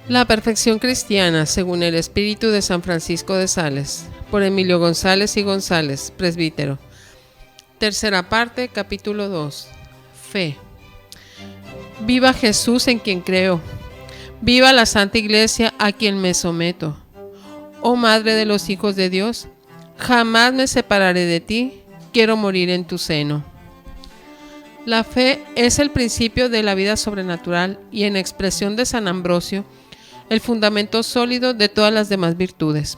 La perfección cristiana, según el espíritu de San Francisco de Sales, por Emilio González y González, presbítero. Tercera parte, capítulo 2. Fe. Viva Jesús en quien creo. Viva la Santa Iglesia a quien me someto. Oh Madre de los hijos de Dios, jamás me separaré de ti, quiero morir en tu seno. La fe es el principio de la vida sobrenatural y, en expresión de San Ambrosio, el fundamento sólido de todas las demás virtudes.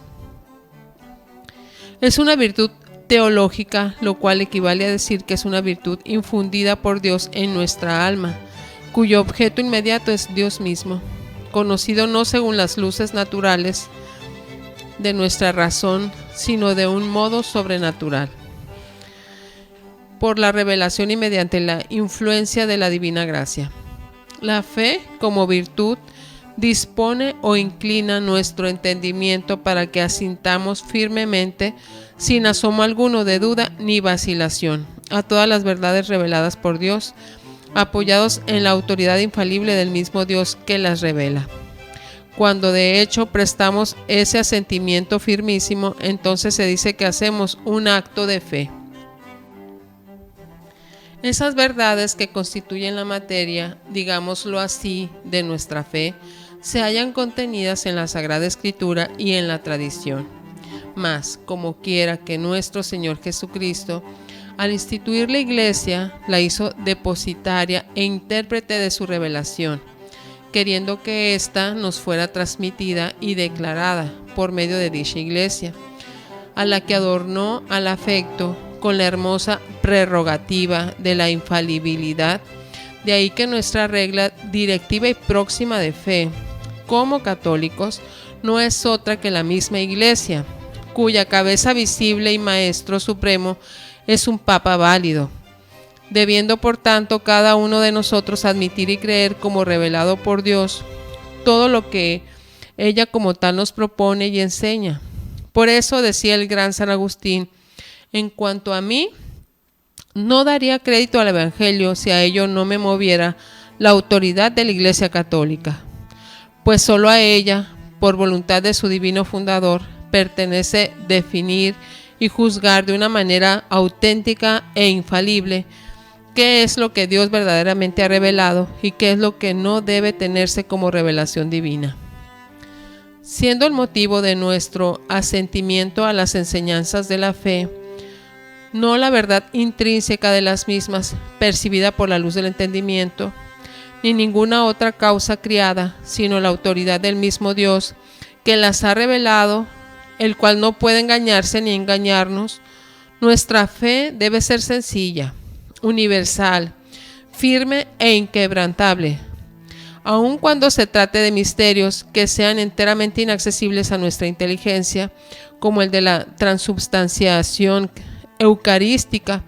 Es una virtud teológica, lo cual equivale a decir que es una virtud infundida por Dios en nuestra alma, cuyo objeto inmediato es Dios mismo, conocido no según las luces naturales de nuestra razón, sino de un modo sobrenatural, por la revelación y mediante la influencia de la divina gracia. La fe, como virtud, dispone o inclina nuestro entendimiento para que asintamos firmemente, sin asomo alguno de duda ni vacilación, a todas las verdades reveladas por Dios, apoyados en la autoridad infalible del mismo Dios que las revela. Cuando de hecho prestamos ese asentimiento firmísimo, entonces se dice que hacemos un acto de fe. Esas verdades que constituyen la materia, digámoslo así, de nuestra fe, se hallan contenidas en la Sagrada Escritura y en la tradición. Mas, como quiera que nuestro Señor Jesucristo, al instituir la Iglesia, la hizo depositaria e intérprete de su revelación, queriendo que ésta nos fuera transmitida y declarada por medio de dicha Iglesia, a la que adornó al afecto con la hermosa prerrogativa de la infalibilidad. De ahí que nuestra regla directiva y próxima de fe, como católicos, no es otra que la misma Iglesia, cuya cabeza visible y maestro supremo es un Papa válido, debiendo por tanto cada uno de nosotros admitir y creer como revelado por Dios todo lo que ella como tal nos propone y enseña. Por eso decía el gran San Agustín: en cuanto a mí, no daría crédito al Evangelio si a ello no me moviera la autoridad de la Iglesia Católica, pues solo a ella, por voluntad de su divino fundador, pertenece definir y juzgar de una manera auténtica e infalible qué es lo que Dios verdaderamente ha revelado y qué es lo que no debe tenerse como revelación divina. Siendo el motivo de nuestro asentimiento a las enseñanzas de la fe, no la verdad intrínseca de las mismas, percibida por la luz del entendimiento, ni ninguna otra causa criada, sino la autoridad del mismo Dios, que las ha revelado, el cual no puede engañarse ni engañarnos, nuestra fe debe ser sencilla, universal, firme e inquebrantable, aun cuando se trate de misterios que sean enteramente inaccesibles a nuestra inteligencia, como el de la transubstanciación eucarística,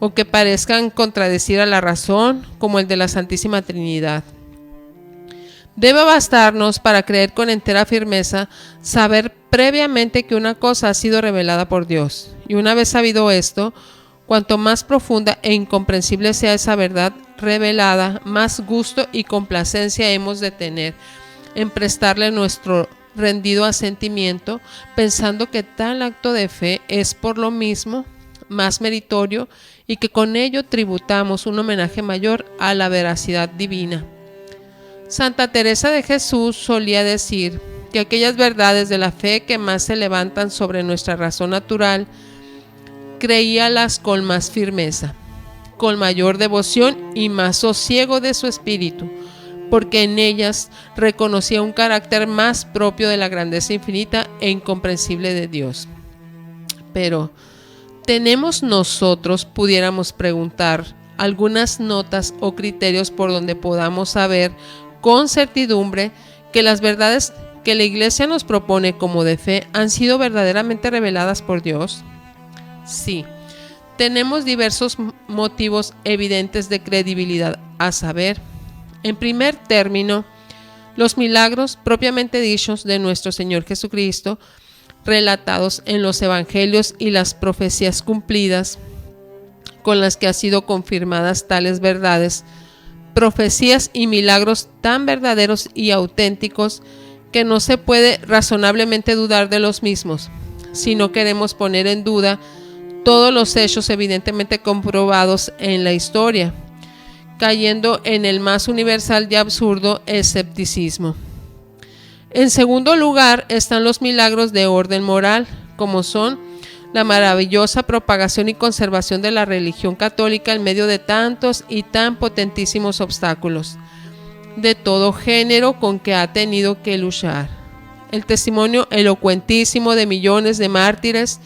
o que parezcan contradecir a la razón, como el de la Santísima Trinidad. Debe bastarnos para creer con entera firmeza saber previamente que una cosa ha sido revelada por Dios, y una vez sabido esto, cuanto más profunda e incomprensible sea esa verdad revelada, más gusto y complacencia hemos de tener en prestarle nuestro rendido asentimiento, pensando que tal acto de fe es por lo mismo más meritorio y que con ello tributamos un homenaje mayor a la veracidad divina. Santa Teresa de Jesús solía decir que aquellas verdades de la fe que más se levantan sobre nuestra razón natural, creíalas con más firmeza, con mayor devoción y más sosiego de su espíritu, porque en ellas reconocía un carácter más propio de la grandeza infinita e incomprensible de Dios. Pero ¿tenemos nosotros, pudiéramos preguntar, algunas notas o criterios por donde podamos saber con certidumbre que las verdades que la Iglesia nos propone como de fe han sido verdaderamente reveladas por Dios? Sí, tenemos diversos motivos evidentes de credibilidad, a saber, en primer término, los milagros propiamente dichos de nuestro Señor Jesucristo, relatados en los evangelios, y las profecías cumplidas con las que han sido confirmadas tales verdades, profecías y milagros tan verdaderos y auténticos que no se puede razonablemente dudar de los mismos, si no queremos poner en duda todos los hechos evidentemente comprobados en la historia, cayendo en el más universal y absurdo escepticismo. En segundo lugar están los milagros de orden moral, como son la maravillosa propagación y conservación de la religión católica en medio de tantos y tan potentísimos obstáculos, de todo género con que ha tenido que luchar. El testimonio elocuentísimo de millones de mártires,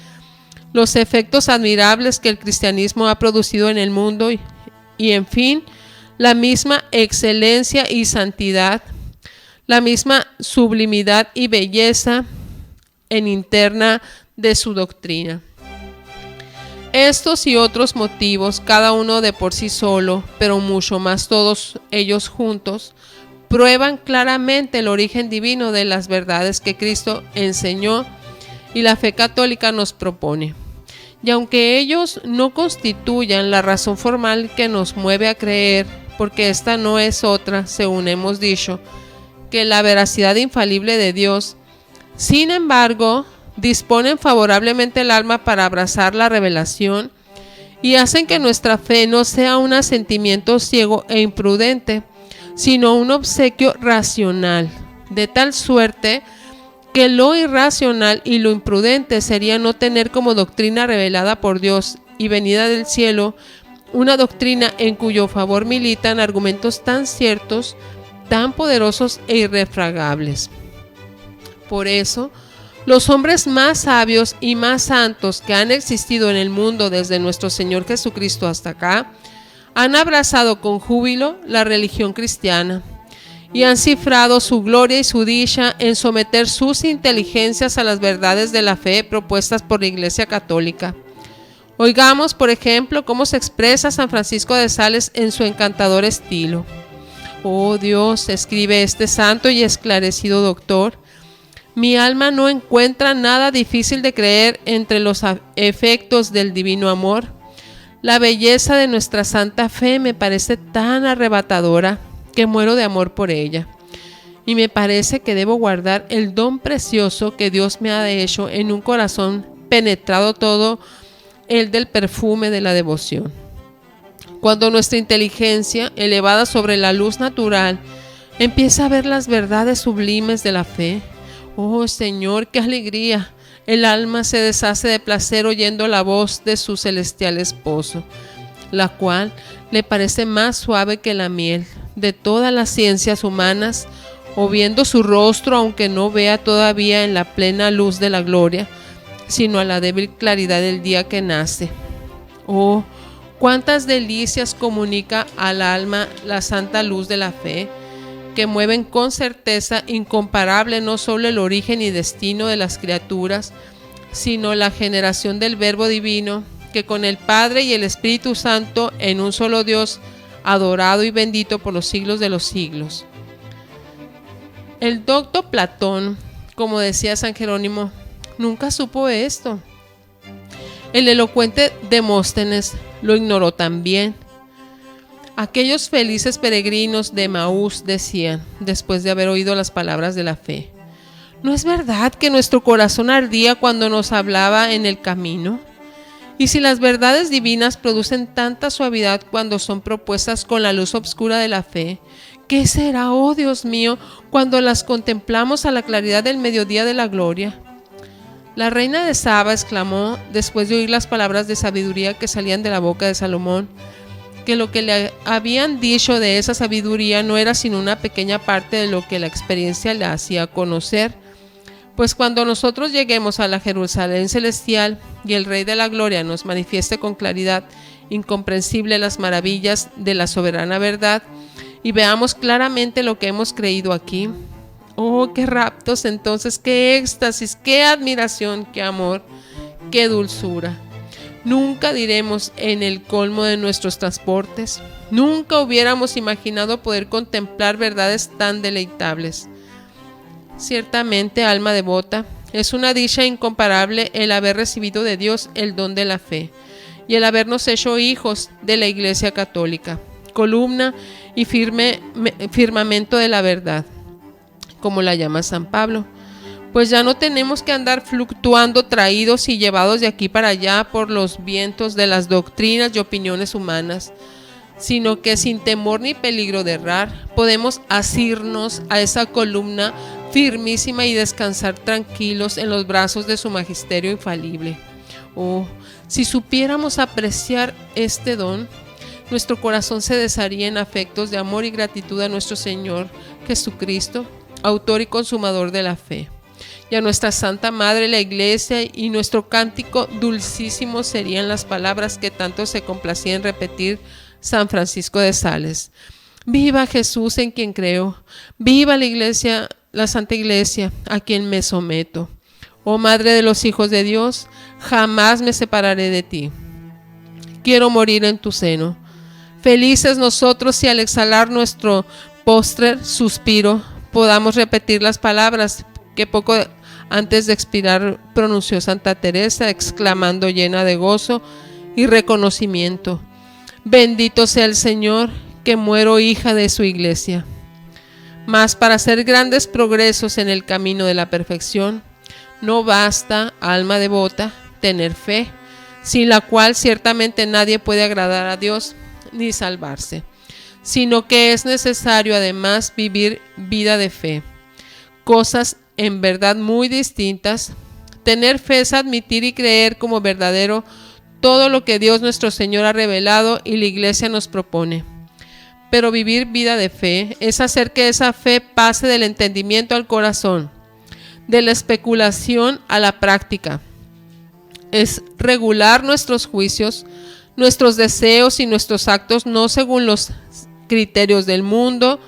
los efectos admirables que el cristianismo ha producido en el mundo y en fin, la misma excelencia y santidad, la misma sublimidad y belleza en interna de su doctrina. Estos y otros motivos, cada uno de por sí solo, pero mucho más todos ellos juntos, prueban claramente el origen divino de las verdades que Cristo enseñó y la fe católica nos propone. Y aunque ellos no constituyan la razón formal que nos mueve a creer, porque esta no es otra, según hemos dicho, que la veracidad infalible de Dios, sin embargo, disponen favorablemente el alma para abrazar la revelación y hacen que nuestra fe no sea un asentimiento ciego e imprudente, sino un obsequio racional, de tal suerte que lo irracional y lo imprudente sería no tener como doctrina revelada por Dios y venida del cielo una doctrina en cuyo favor militan argumentos tan ciertos, tan poderosos e irrefragables. Por eso, los hombres más sabios y más santos que han existido en el mundo desde nuestro Señor Jesucristo hasta acá, han abrazado con júbilo la religión cristiana y han cifrado su gloria y su dicha en someter sus inteligencias a las verdades de la fe propuestas por la Iglesia Católica. Oigamos, por ejemplo, cómo se expresa San Francisco de Sales en su encantador estilo. Oh Dios, escribe este santo y esclarecido doctor, mi alma no encuentra nada difícil de creer entre los efectos del divino amor. La belleza de nuestra santa fe me parece tan arrebatadora que muero de amor por ella. Y me parece que debo guardar el don precioso que Dios me ha hecho en un corazón penetrado todo el del perfume de la devoción. Cuando nuestra inteligencia, elevada sobre la luz natural, empieza a ver las verdades sublimes de la fe, oh Señor, qué alegría. El alma se deshace de placer oyendo la voz de su celestial esposo, la cual le parece más suave que la miel de todas las ciencias humanas, o viendo su rostro, aunque no vea todavía en la plena luz de la gloria, sino a la débil claridad del día que nace. Oh, cuántas delicias comunica al alma la santa luz de la fe, que mueven con certeza incomparable no solo el origen y destino de las criaturas, sino la generación del Verbo Divino, que con el Padre y el Espíritu Santo en un solo Dios, adorado y bendito por los siglos de los siglos. El docto Platón, como decía San Jerónimo, nunca supo esto. El elocuente Demóstenes lo ignoró también. Aquellos felices peregrinos de Emaús decían, después de haber oído las palabras de la fe, ¿no es verdad que nuestro corazón ardía cuando nos hablaba en el camino? Y si las verdades divinas producen tanta suavidad cuando son propuestas con la luz obscura de la fe, ¿qué será, oh Dios mío, cuando las contemplamos a la claridad del mediodía de la gloria? La reina de Saba exclamó, después de oír las palabras de sabiduría que salían de la boca de Salomón, que lo que le habían dicho de esa sabiduría no era sino una pequeña parte de lo que la experiencia le hacía conocer, pues cuando nosotros lleguemos a la Jerusalén celestial y el Rey de la Gloria nos manifieste con claridad incomprensible las maravillas de la soberana verdad y veamos claramente lo que hemos creído aquí, oh, qué raptos entonces, qué éxtasis, qué admiración, qué amor, qué dulzura. Nunca diremos en el colmo de nuestros transportes, nunca hubiéramos imaginado poder contemplar verdades tan deleitables. Ciertamente, alma devota, es una dicha incomparable el haber recibido de Dios el don de la fe y el habernos hecho hijos de la Iglesia Católica, columna y firmamento de la verdad, como la llama San Pablo. Pues ya no tenemos que andar fluctuando, traídos y llevados de aquí para allá por los vientos de las doctrinas y opiniones humanas, sino que sin temor ni peligro de errar, podemos asirnos a esa columna firmísima y descansar tranquilos en los brazos de su magisterio infalible. Oh, si supiéramos apreciar este don, nuestro corazón se desharía en afectos de amor y gratitud a nuestro Señor Jesucristo, autor y consumador de la fe, y a nuestra Santa Madre la Iglesia, y nuestro cántico dulcísimo serían las palabras que tanto se complacía en repetir San Francisco de Sales: viva Jesús en quien creo, viva la Iglesia, la Santa Iglesia, a quien me someto. Oh Madre de los hijos de Dios, jamás me separaré de ti. Quiero morir en tu seno. Felices nosotros si al exhalar nuestro postrer suspiro podamos repetir las palabras que poco antes de expirar pronunció Santa Teresa, exclamando llena de gozo y reconocimiento: bendito sea el Señor, que muero hija de su Iglesia. Mas para hacer grandes progresos en el camino de la perfección, no basta, alma devota, tener fe, sin la cual ciertamente nadie puede agradar a Dios ni salvarse, sino que es necesario además vivir vida de fe. Cosas en verdad muy distintas. Tener fe es admitir y creer como verdadero todo lo que Dios nuestro Señor ha revelado y la Iglesia nos propone. Pero vivir vida de fe es hacer que esa fe pase del entendimiento al corazón, de la especulación a la práctica. Es regular nuestros juicios, nuestros deseos y nuestros actos no según los criterios del mundo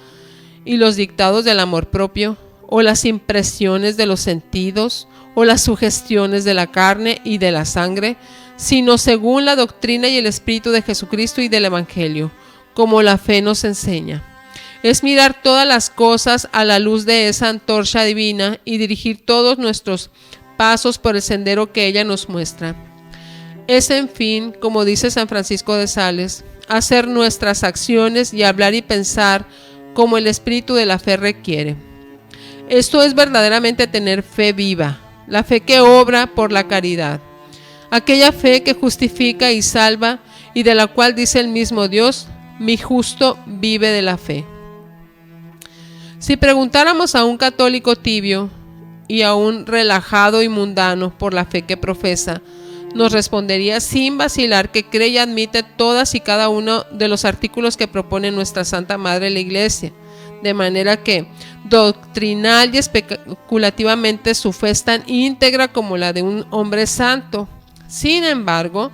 y los dictados del amor propio, o las impresiones de los sentidos, o las sugestiones de la carne y de la sangre, sino según la doctrina y el espíritu de Jesucristo y del Evangelio, como la fe nos enseña. Es mirar todas las cosas a la luz de esa antorcha divina y dirigir todos nuestros pasos por el sendero que ella nos muestra. Es, en fin, como dice San Francisco de Sales, hacer nuestras acciones y hablar y pensar como el espíritu de la fe requiere. Esto es verdaderamente tener fe viva, la fe que obra por la caridad, aquella fe que justifica y salva y de la cual dice el mismo Dios: mi justo vive de la fe. Si preguntáramos a un católico tibio y a un relajado y mundano por la fe que profesa, nos respondería sin vacilar que cree y admite todas y cada uno de los artículos que propone nuestra Santa Madre la Iglesia, de manera que doctrinal y especulativamente su fe es tan íntegra como la de un hombre santo. Sin embargo,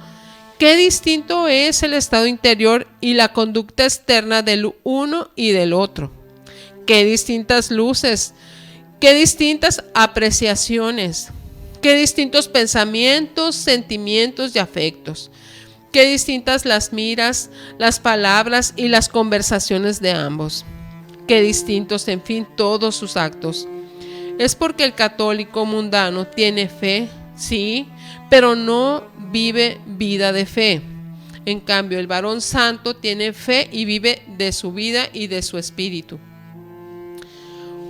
qué distinto es el estado interior y la conducta externa del uno y del otro. Qué distintas luces, qué distintas apreciaciones, qué distintos pensamientos, sentimientos y afectos, qué distintas las miras, las palabras y las conversaciones de ambos. Qué distintos, en fin, todos sus actos. Es porque el católico mundano tiene fe, sí, pero no vive vida de fe. En cambio, el varón santo tiene fe y vive de su vida y de su espíritu.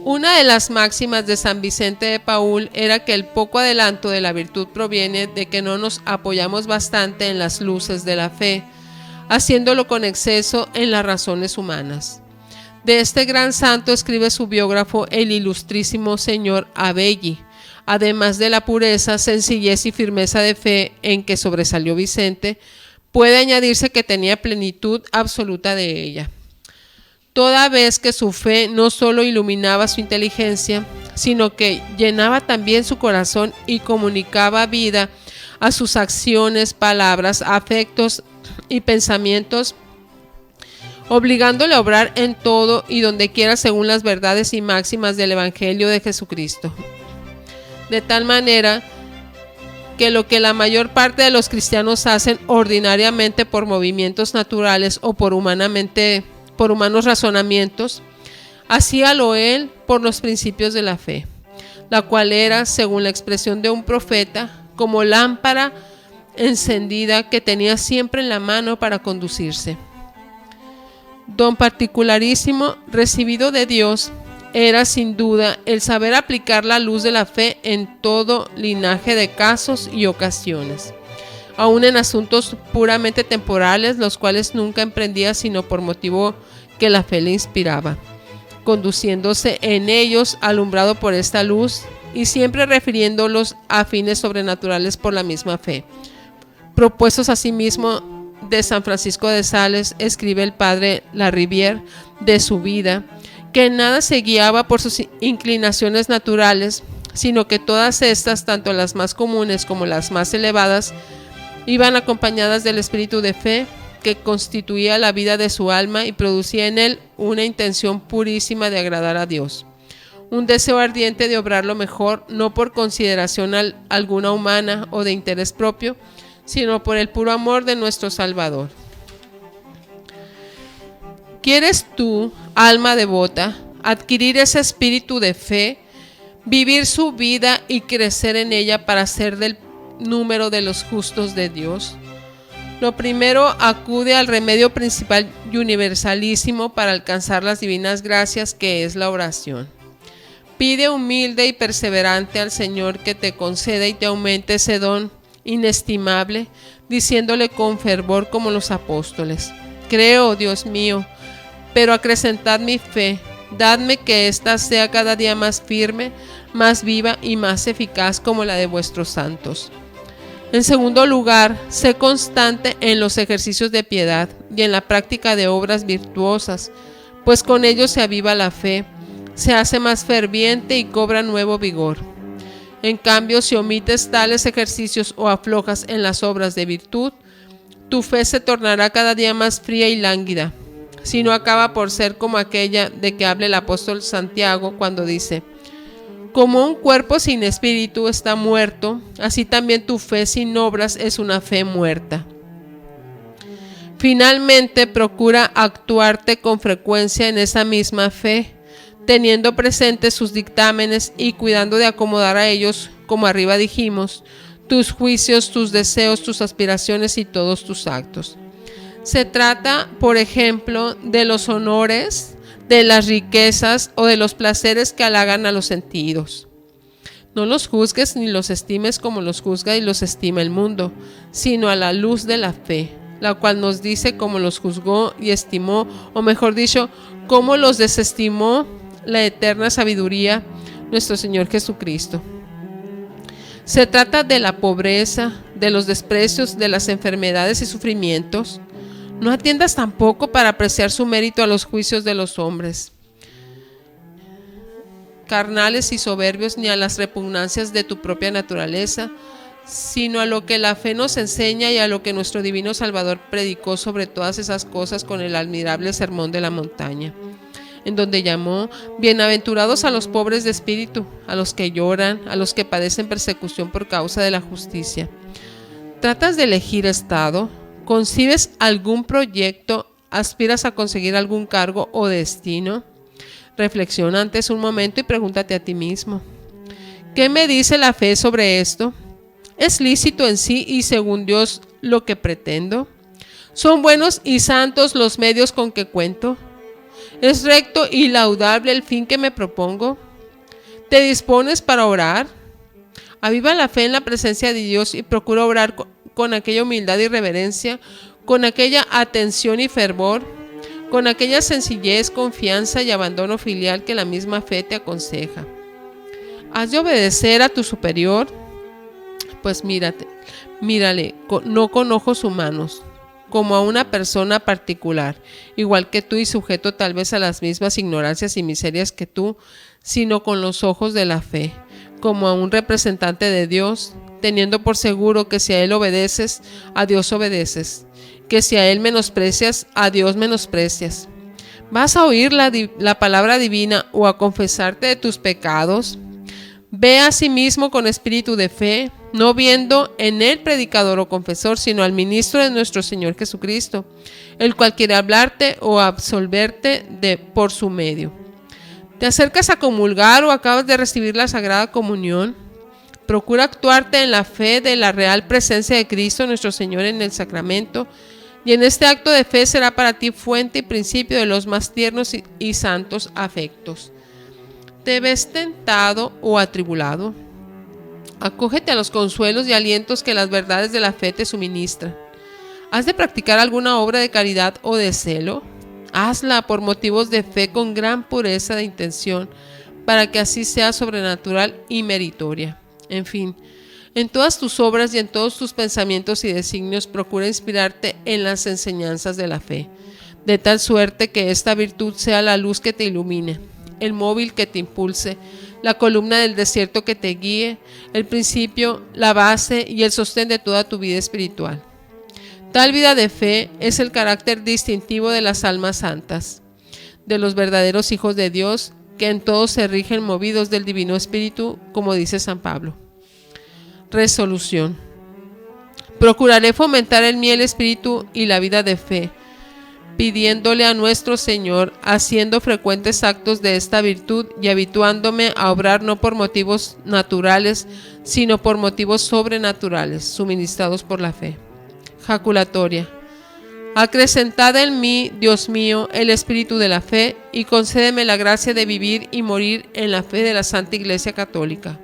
Una de las máximas de San Vicente de Paúl era que el poco adelanto de la virtud proviene de que no nos apoyamos bastante en las luces de la fe, haciéndolo con exceso en las razones humanas. De este gran santo escribe su biógrafo, el ilustrísimo señor Abegui. Además de la pureza, sencillez y firmeza de fe en que sobresalió Vicente, puede añadirse que tenía plenitud absoluta de ella. Toda vez que su fe no solo iluminaba su inteligencia, sino que llenaba también su corazón y comunicaba vida a sus acciones, palabras, afectos y pensamientos, obligándole a obrar en todo y donde quiera según las verdades y máximas del Evangelio de Jesucristo. De tal manera que lo que la mayor parte de los cristianos hacen ordinariamente por movimientos naturales o por humanos razonamientos, hacíalo él por los principios de la fe, la cual era, según la expresión de un profeta, como lámpara encendida que tenía siempre en la mano para conducirse. Don particularísimo recibido de Dios era sin duda el saber aplicar la luz de la fe en todo linaje de casos y ocasiones, aun en asuntos puramente temporales, los cuales nunca emprendía sino por motivo que la fe le inspiraba, conduciéndose en ellos alumbrado por esta luz y siempre refiriéndolos a fines sobrenaturales por la misma fe. Propuestos asimismo de San Francisco de Sales, escribe el padre Larivière de su vida, que en nada se guiaba por sus inclinaciones naturales, sino que todas estas, tanto las más comunes como las más elevadas, iban acompañadas del espíritu de fe que constituía la vida de su alma y producía en él una intención purísima de agradar a Dios, un deseo ardiente de obrar lo mejor, no por consideración alguna humana o de interés propio, sino por el puro amor de nuestro Salvador. ¿Quieres tú, alma devota, adquirir ese espíritu de fe, vivir su vida y crecer en ella para ser del número de los justos de Dios? Lo primero, acude al remedio principal y universalísimo para alcanzar las divinas gracias, que es la oración. Pide humilde y perseverante al Señor que te conceda y te aumente ese don inestimable, diciéndole con fervor como los apóstoles: creo, Dios mío, pero acrecentad mi fe, dadme que ésta sea cada día más firme, más viva y más eficaz como la de vuestros santos. En segundo lugar, sé constante en los ejercicios de piedad y en la práctica de obras virtuosas, pues con ellos se aviva la fe, se hace más ferviente y cobra nuevo vigor. En cambio, si omites tales ejercicios o aflojas en las obras de virtud, tu fe se tornará cada día más fría y lánguida, si no acaba por ser como aquella de que habla el apóstol Santiago cuando dice: como un cuerpo sin espíritu está muerto, así también tu fe sin obras es una fe muerta. Finalmente, procura actuarte con frecuencia en esa misma fe, teniendo presentes sus dictámenes y cuidando de acomodar a ellos, como arriba dijimos, tus juicios, tus deseos, tus aspiraciones y todos tus actos. Se trata, por ejemplo, de los honores, de las riquezas o de los placeres que halagan a los sentidos. No los juzgues ni los estimes como los juzga y los estima el mundo, sino a la luz de la fe, la cual nos dice cómo los juzgó y estimó, o mejor dicho, cómo los desestimó la eterna sabiduría, nuestro Señor Jesucristo. Se trata de la pobreza, de los desprecios, de las enfermedades y sufrimientos. No atiendas tampoco para apreciar su mérito a los juicios de los hombres carnales y soberbios, ni a las repugnancias de tu propia naturaleza, sino a lo que la fe nos enseña y a lo que nuestro divino Salvador predicó sobre todas esas cosas con el admirable sermón de la montaña, en donde llamó bienaventurados a los pobres de espíritu, a los que lloran, a los que padecen persecución por causa de la justicia. ¿Tratas de elegir estado? ¿Concibes algún proyecto? ¿Aspiras a conseguir algún cargo o destino? Reflexiona antes un momento y pregúntate a ti mismo: ¿qué me dice la fe sobre esto? ¿Es lícito en sí y según Dios lo que pretendo? ¿Son buenos y santos los medios con que cuento? ¿Es recto y laudable el fin que me propongo? ¿Te dispones para orar? Aviva la fe en la presencia de Dios y procura orar con aquella humildad y reverencia, con aquella atención y fervor, con aquella sencillez, confianza y abandono filial que la misma fe te aconseja. ¿Has de obedecer a tu superior? Pues mírale, no con ojos humanos, como a una persona particular, igual que tú y sujeto tal vez a las mismas ignorancias y miserias que tú, sino con los ojos de la fe, como a un representante de Dios, teniendo por seguro que si a Él obedeces, a Dios obedeces, que si a Él menosprecias, a Dios menosprecias. ¿Vas a oír la palabra divina o a confesarte de tus pecados? Ve a sí mismo con espíritu de fe, no viendo en el predicador o confesor, sino al ministro de nuestro Señor Jesucristo, el cual quiere hablarte o absolverte por su medio. ¿Te acercas a comulgar o acabas de recibir la Sagrada Comunión? Procura actuarte en la fe de la real presencia de Cristo nuestro Señor en el sacramento, Y en este acto de fe será para ti fuente y principio de los más tiernos y santos afectos. ¿Te ves tentado o atribulado? Acógete a los consuelos y alientos que las verdades de la fe te suministran. ¿Has de practicar alguna obra de caridad o de celo? Hazla por motivos de fe con gran pureza de intención, para que así sea sobrenatural y meritoria. En fin, en todas tus obras y en todos tus pensamientos y designios procura inspirarte en las enseñanzas de la fe, de tal suerte que esta virtud sea la luz que te ilumine, el móvil que te impulse, la columna del desierto que te guíe, el principio, la base y el sostén de toda tu vida espiritual. Tal vida de fe es el carácter distintivo de las almas santas, de los verdaderos hijos de Dios, que en todos se rigen movidos del Divino Espíritu, como dice San Pablo. Resolución. Procuraré fomentar en mí el espíritu y la vida de fe, pidiéndole a nuestro Señor, haciendo frecuentes actos de esta virtud y habituándome a obrar no por motivos naturales, sino por motivos sobrenaturales, suministrados por la fe. Jaculatoria. Acrecentad en mí, Dios mío, el espíritu de la fe y concédeme la gracia de vivir y morir en la fe de la Santa Iglesia Católica.